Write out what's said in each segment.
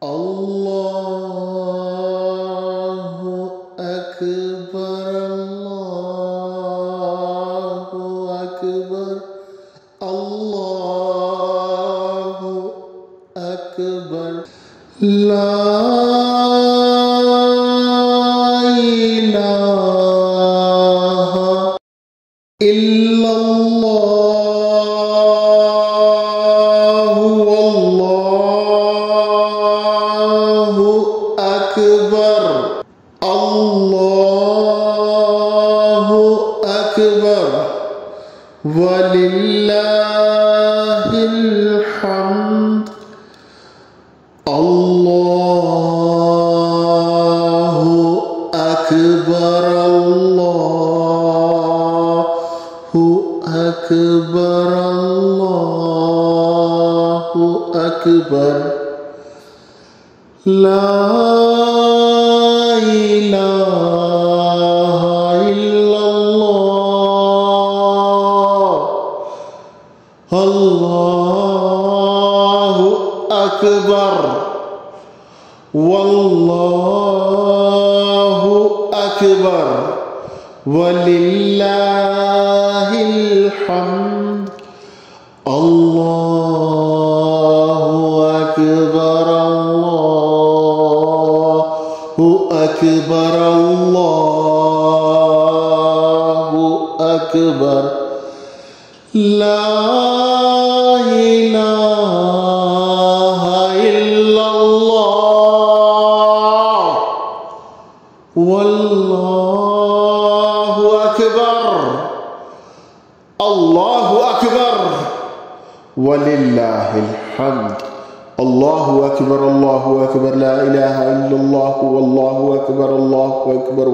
अल्लाहु अकबर अल्लाहु अकबर अल्लाहु अकबर ला इलाहा इल्लल्लाहु वल्लाहु अकबर अल्लाहु अकबर वलिल्लाहिल हम्द अल्लाहु अकबर अल्लाहु अकबर अल्लाहु अकबर ला इलाहा इल्लल्लाह अल्लाहु अकबर वल्लाहु अकबर वलिल्लाहिल हम्द अल्लाहु अकबर अल्लाहु अकबर अल्लाहु अकबर ला इलाहा इल्लल्लाह वल्लाहु अकबर अल्लाहु अकबर वलिल्लाहिल हम्द अल्लाहु अकबर ला इलाहा इल्लल्लाह वल्लाहु अकबर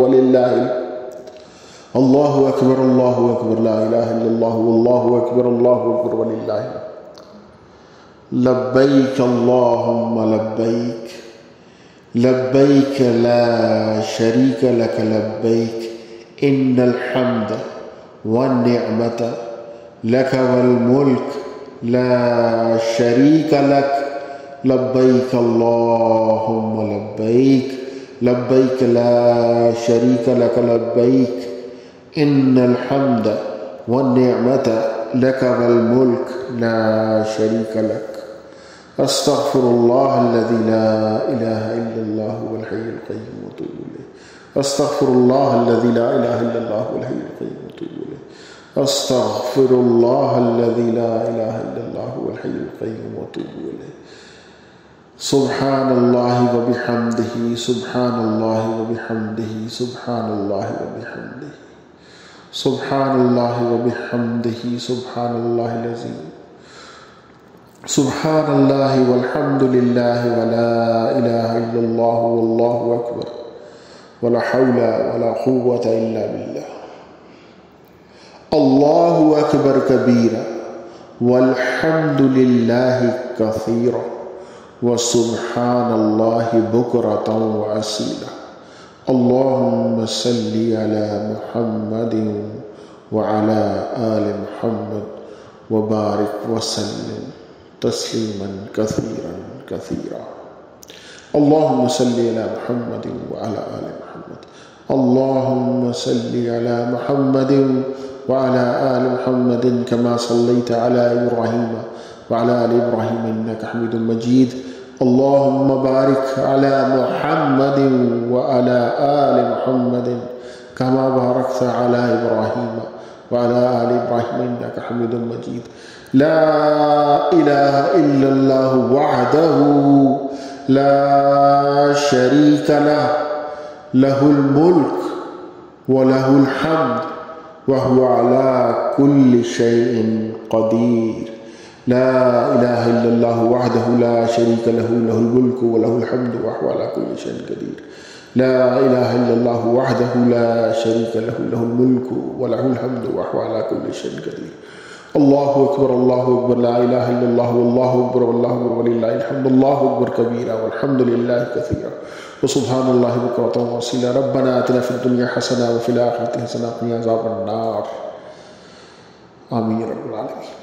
वलिल्लाहिल अल्लाहु अकबर ला इलाहा इल्लल्लाह वल्लाहु अकबर वलिल्लाहिल लब्बैक अल्लाहुम्मा लब्बैक लब्बैक ला शरीक लक लब्बैक इन्नल हम्द वन निअमत लक वल मुल्क ला शरीक लक लब्बैक अल्लाहुम्मा लब्बैक लब्बैक ला शरीक लक लब्बैक इन्नल हम्द वन निअमत लक वल मुल्क ला शरीक लक अस्तगफिरुल्लाह अल्लज़ी ला इलाहा इल्लल्लाह वल हय्युल क़य्यूम व अतूबु इलैह अस्तगफिरुल्लाह अल्लज़ी ला इलाहा इल्लल्लाह वल हय्युल क़य्यूम व अतूबु इलैह अस्तगफिरुल्लाह अल्लज़ी ला इलाहा इल्लल्लाह वल हय्युल क़य्यूम व अतूबु इलैह सुब्हानल्लाहि व बिहम्दिही सुब्हानल्लाहि व बिहम्दिही सुब्हानल्लाहि व बिहम्दिही सुब्हानल्लाहि व बिहम्दिही सुब्हानल्लाहिल अज़ीम सुब्हानल्लाहि वल्हम्दुलिल्लाहि व ला इलाहा इल्लल्लाह वल्लाहु अकबर वला हौला वला कुव्वता इल्ला बिल्लाह अल्लाहु अकबर कबीरा वल्हम्दुलिल्लाहि कसीरा व सुब्हानल्लाहि बुक्रतन व असीला अल्लाहुम्मा सल्लि अला मुहम्मदिन व अला आलि मुहम्मद व बारिक व सल्लिम तस्लीमन कसीरन कसीरा अल्लाहुम्मा सल्लि अला मुहम्मदिन व अला आलि मुहम्मद अल्लाहुम्मा सल्लि अला मुहम्मदिन व अला आलि मुहम्मदिन कमा सल्लैता अला इब्राहीम व अला आलि इब्राहीम इन्नका हमीदुम मजीद अल्लाहुम्मा बारिक अला मुहम्मदिन व अला आलि मुहम्मदिन कमा बारकता अला इब्राहीम व अला आलि इब्राहीम इन्नका हमीदुम मजीद ला इलाहा इल्लल्लाहु वहदहु ला शरीक लह लहुल मुल्क व लहुल हम्द व हुवा अला कुल्लि शैइन क़दीर ला इलाहा इल्लल्लाहु वहदहु ला शरीक लहु लहुल मुल्क व लहुल हम्द व हुवा अला कुल्लि शैइन क़दीर ला इलाहा इल्लल्लाहु वहदहु ला शरीक लहु लहुल मुल्क व लहुल हम्द व हुवा अला कुल्लि शैइन क़दीर अल्लाहु अकबर ला इलाहा इल्लल्लाह वल्लाहु अकबर वलिल्लाहिल हम्द अल्लाहु अकबर कबीरा वल्हम्दुलिल्लाहि कसीरा व सुब्हानल्लाहि बुक्रतन व असीला रब्बना आतिना फिद दुनिया हसना व फिल आखिरति हसना व क़िना अज़ाबन नार आमीन या रब्बल आलमीन।